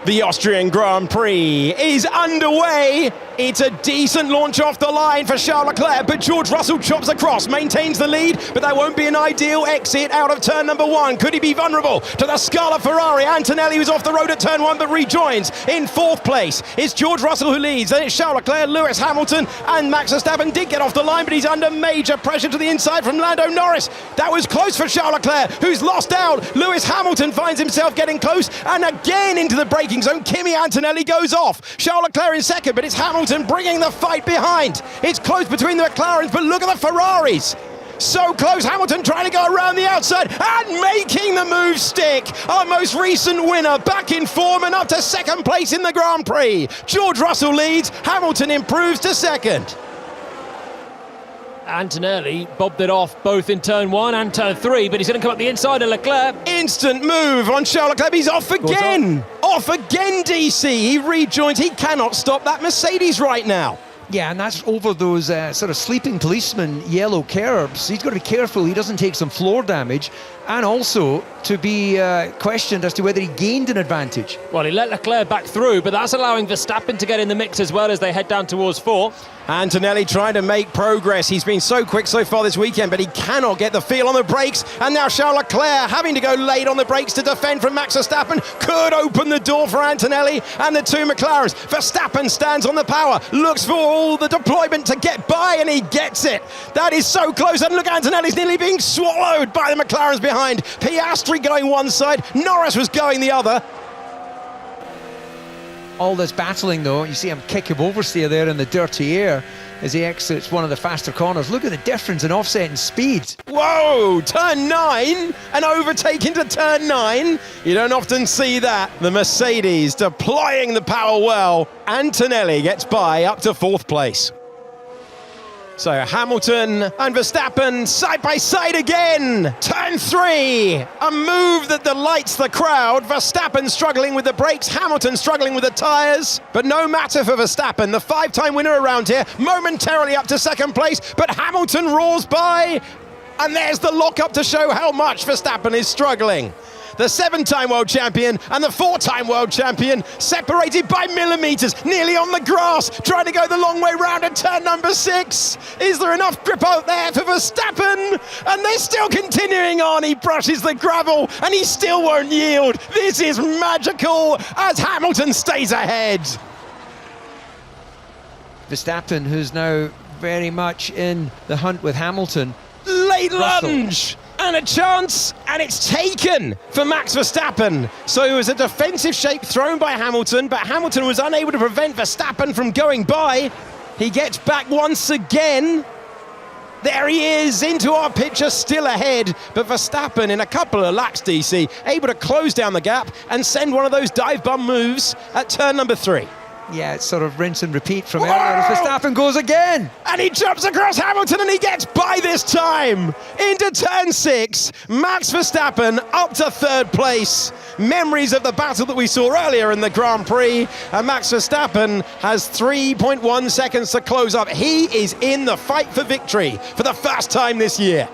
The Austrian Grand Prix is underway. It's a decent launch off the line for Charles Leclerc, but George Russell chops across, maintains the lead, but that won't be an ideal exit out of turn number one. Could he be vulnerable to the Scala Ferrari? Antonelli was off the road at turn one, but rejoins in fourth place. It's George Russell who leads, then it's Charles Leclerc, Lewis Hamilton, and Max Verstappen did get off the line, but he's under major pressure to the inside from Lando Norris. That was close for Charles Leclerc, who's lost out. Lewis Hamilton finds himself getting close, and again into the braking zone. Kimi Antonelli goes off. Charles Leclerc in second, but it's Hamilton bringing the fight behind. It's close between the McLarens, but look at the Ferraris. So close, Hamilton trying to go around the outside and making the move stick. Our most recent winner back in form and up to second place in the Grand Prix. George Russell leads, Hamilton improves to second. Antonelli bobbed it off both in turn one and turn three, but he's going to come up the inside of Leclerc. Instant move on Charles Leclerc. He's off again. Off again, DC. He rejoins. He cannot stop that Mercedes right now. Yeah, and that's over those sort of sleeping policeman yellow curbs. He's got to be careful he doesn't take some floor damage, and also to be questioned as to whether he gained an advantage. Well, he let Leclerc back through, but that's allowing Verstappen to get in the mix as well as they head down towards fourth. Antonelli trying to make progress. He's been so quick so far this weekend, but he cannot get the feel on the brakes. And now Charles Leclerc having to go late on the brakes to defend from Max Verstappen. Could open the door for Antonelli and the two McLarens. Verstappen stands on the power, looks for all the deployment to get by, and he gets it. That is so close. And look, Antonelli's nearly being swallowed by the McLarens behind. Piastri going one side, Norris was going the other. All this battling though, you see him kick him oversteer there in the dirty air as he exits one of the faster corners. Look at the difference in offset and speed. Whoa, turn 9, an overtake into turn 9. You don't often see that. The Mercedes deploying the power well. Antonelli gets by up to fourth place. So Hamilton and Verstappen side by side again. Turn 3, a move that delights the crowd. Verstappen struggling with the brakes, Hamilton struggling with the tyres. But no matter for Verstappen, the 5-time winner around here, momentarily up to second place, but Hamilton roars by. And there's the lock-up to show how much Verstappen is struggling. The 7-time world champion and the 4-time world champion separated by millimetres, nearly on the grass, trying to go the long way round at turn number 6. Is there enough grip out there for Verstappen? And they're still continuing on. He brushes the gravel and he still won't yield. This is magical as Hamilton stays ahead. Verstappen, who's now very much in the hunt with Hamilton. Late lunge and a chance, and it's taken for Max Verstappen. So it was a defensive shake thrown by Hamilton, but Hamilton was unable to prevent Verstappen from going by. He gets back once again. There he is, into our picture, still ahead, but Verstappen in a couple of laps, DC, able to close down the gap and send one of those dive bomb moves at turn number 3. Yeah, it's sort of rinse and repeat from earlier as Verstappen goes again. And he jumps across Hamilton and he gets by this time. Into turn 6, Max Verstappen up to third place. Memories of the battle that we saw earlier in the Grand Prix. And Max Verstappen has 3.1 seconds to close up. He is in the fight for victory for the first time this year.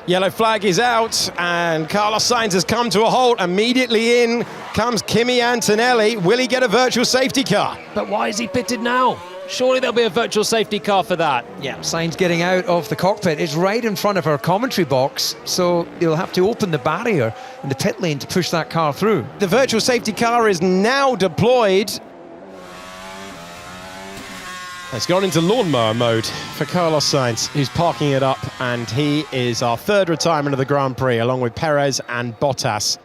Yellow flag is out and Carlos Sainz has come to a halt. Immediately in comes Kimi Antonelli. Will he get a virtual safety car? But why is he pitted now? Surely there'll be a virtual safety car for that. Yeah, Sainz getting out of the cockpit. It's right in front of our commentary box, so they'll have to open the barrier in the pit lane to push that car through. The virtual safety car is now deployed. It's gone into lawnmower mode for Carlos Sainz, who's parking it up, and he is our third retirement of the Grand Prix, along with Perez and Bottas.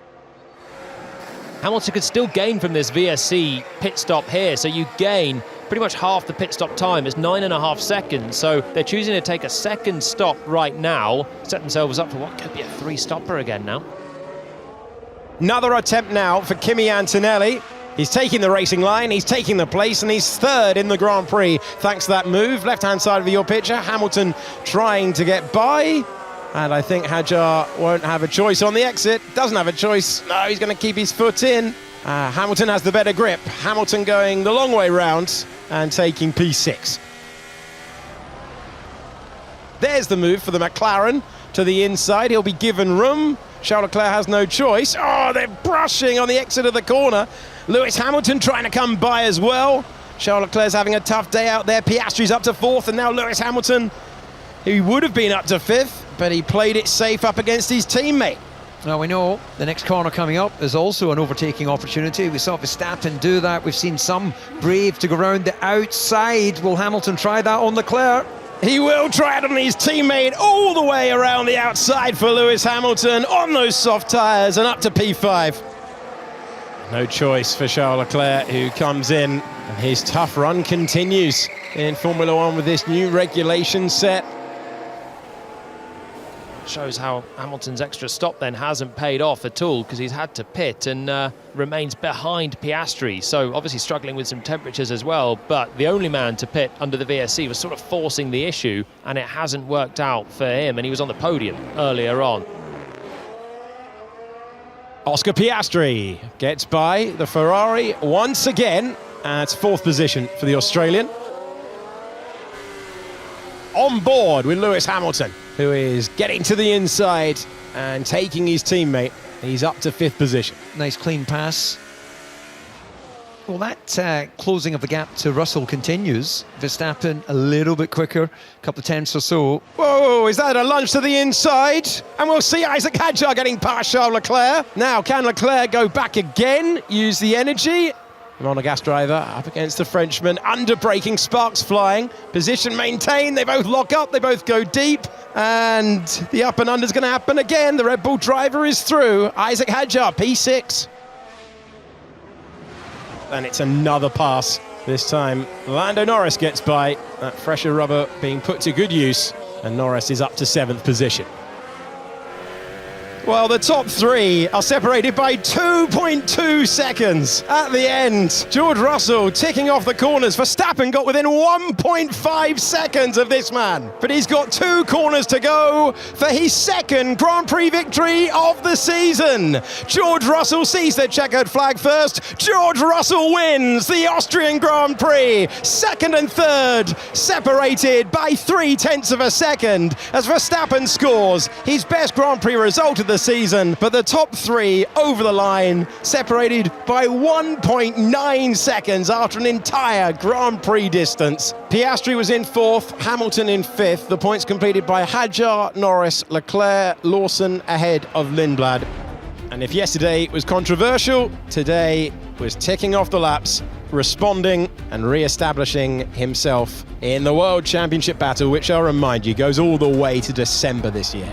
Hamilton could still gain from this VSC pit stop here, so you gain pretty much half the pit stop time. It's 9.5 seconds, so they're choosing to take a second stop right now, set themselves up for what could be a 3-stopper again now. Another attempt now for Kimi Antonelli. He's taking the racing line, he's taking the place, and he's third in the Grand Prix thanks to that move. Left-hand side of your picture, Hamilton trying to get by. And I think Hadjar won't have a choice on the exit. Doesn't have a choice. No, he's going to keep his foot in. Hamilton has the better grip. Hamilton going the long way round and taking P6. There's the move for the McLaren to the inside. He'll be given room. Charles Leclerc has no choice. Oh, they're brushing on the exit of the corner. Lewis Hamilton trying to come by as well. Charles Leclerc's having a tough day out there. Piastri's up to 4th, and now Lewis Hamilton, who would have been up to 5th, but he played it safe up against his teammate. Now we know the next corner coming up is also an overtaking opportunity. We saw Verstappen do that. We've seen some brave to go around the outside. Will Hamilton try that on Leclerc? He will try it on his teammate all the way around the outside for Lewis Hamilton on those soft tyres and up to P5. No choice for Charles Leclerc, who comes in, and his tough run continues in Formula One with this new regulation set. Shows how Hamilton's extra stop then hasn't paid off at all, because he's had to pit and remains behind Piastri. So obviously struggling with some temperatures as well, but the only man to pit under the VSC was sort of forcing the issue, and it hasn't worked out for him, and he was on the podium earlier on. Oscar Piastri gets by the Ferrari once again. It's 4th position for the Australian. On board with Lewis Hamilton, who is getting to the inside and taking his teammate. He's up to 5th position. Nice clean pass. Well, that closing of the gap to Russell continues. Verstappen a little bit quicker, a couple of tenths or so. Whoa, is that a lunge to the inside? And we'll see Isaac Hadjar getting past Charles Leclerc. Now, can Leclerc go back again, use the energy? Monegasque driver up against the Frenchman, under braking, sparks flying, position maintained, they both lock up, they both go deep, and the up and under is going to happen again. The Red Bull driver is through. Isaac Hadjar, P6. And it's another pass. This time, Lando Norris gets by. That fresher rubber being put to good use, and Norris is up to 7th position. Well, the top 3 are separated by 2.2 seconds at the end. George Russell ticking off the corners. Verstappen got within 1.5 seconds of this man. But he's got 2 corners to go for his 2nd Grand Prix victory of the season. George Russell sees the checkered flag first. George Russell wins the Austrian Grand Prix. 2nd and 3rd separated by 0.3 of a second as Verstappen scores his best Grand Prix result of the season, but the top 3 over the line separated by 1.9 seconds after an entire Grand Prix distance. Piastri was in 4th, Hamilton in 5th. The points completed by Hadjar, Norris, Leclerc, Lawson ahead of Lindblad. And if yesterday was controversial, today was ticking off the laps, responding and re-establishing himself in the World Championship battle, which I'll remind you goes all the way to December this year.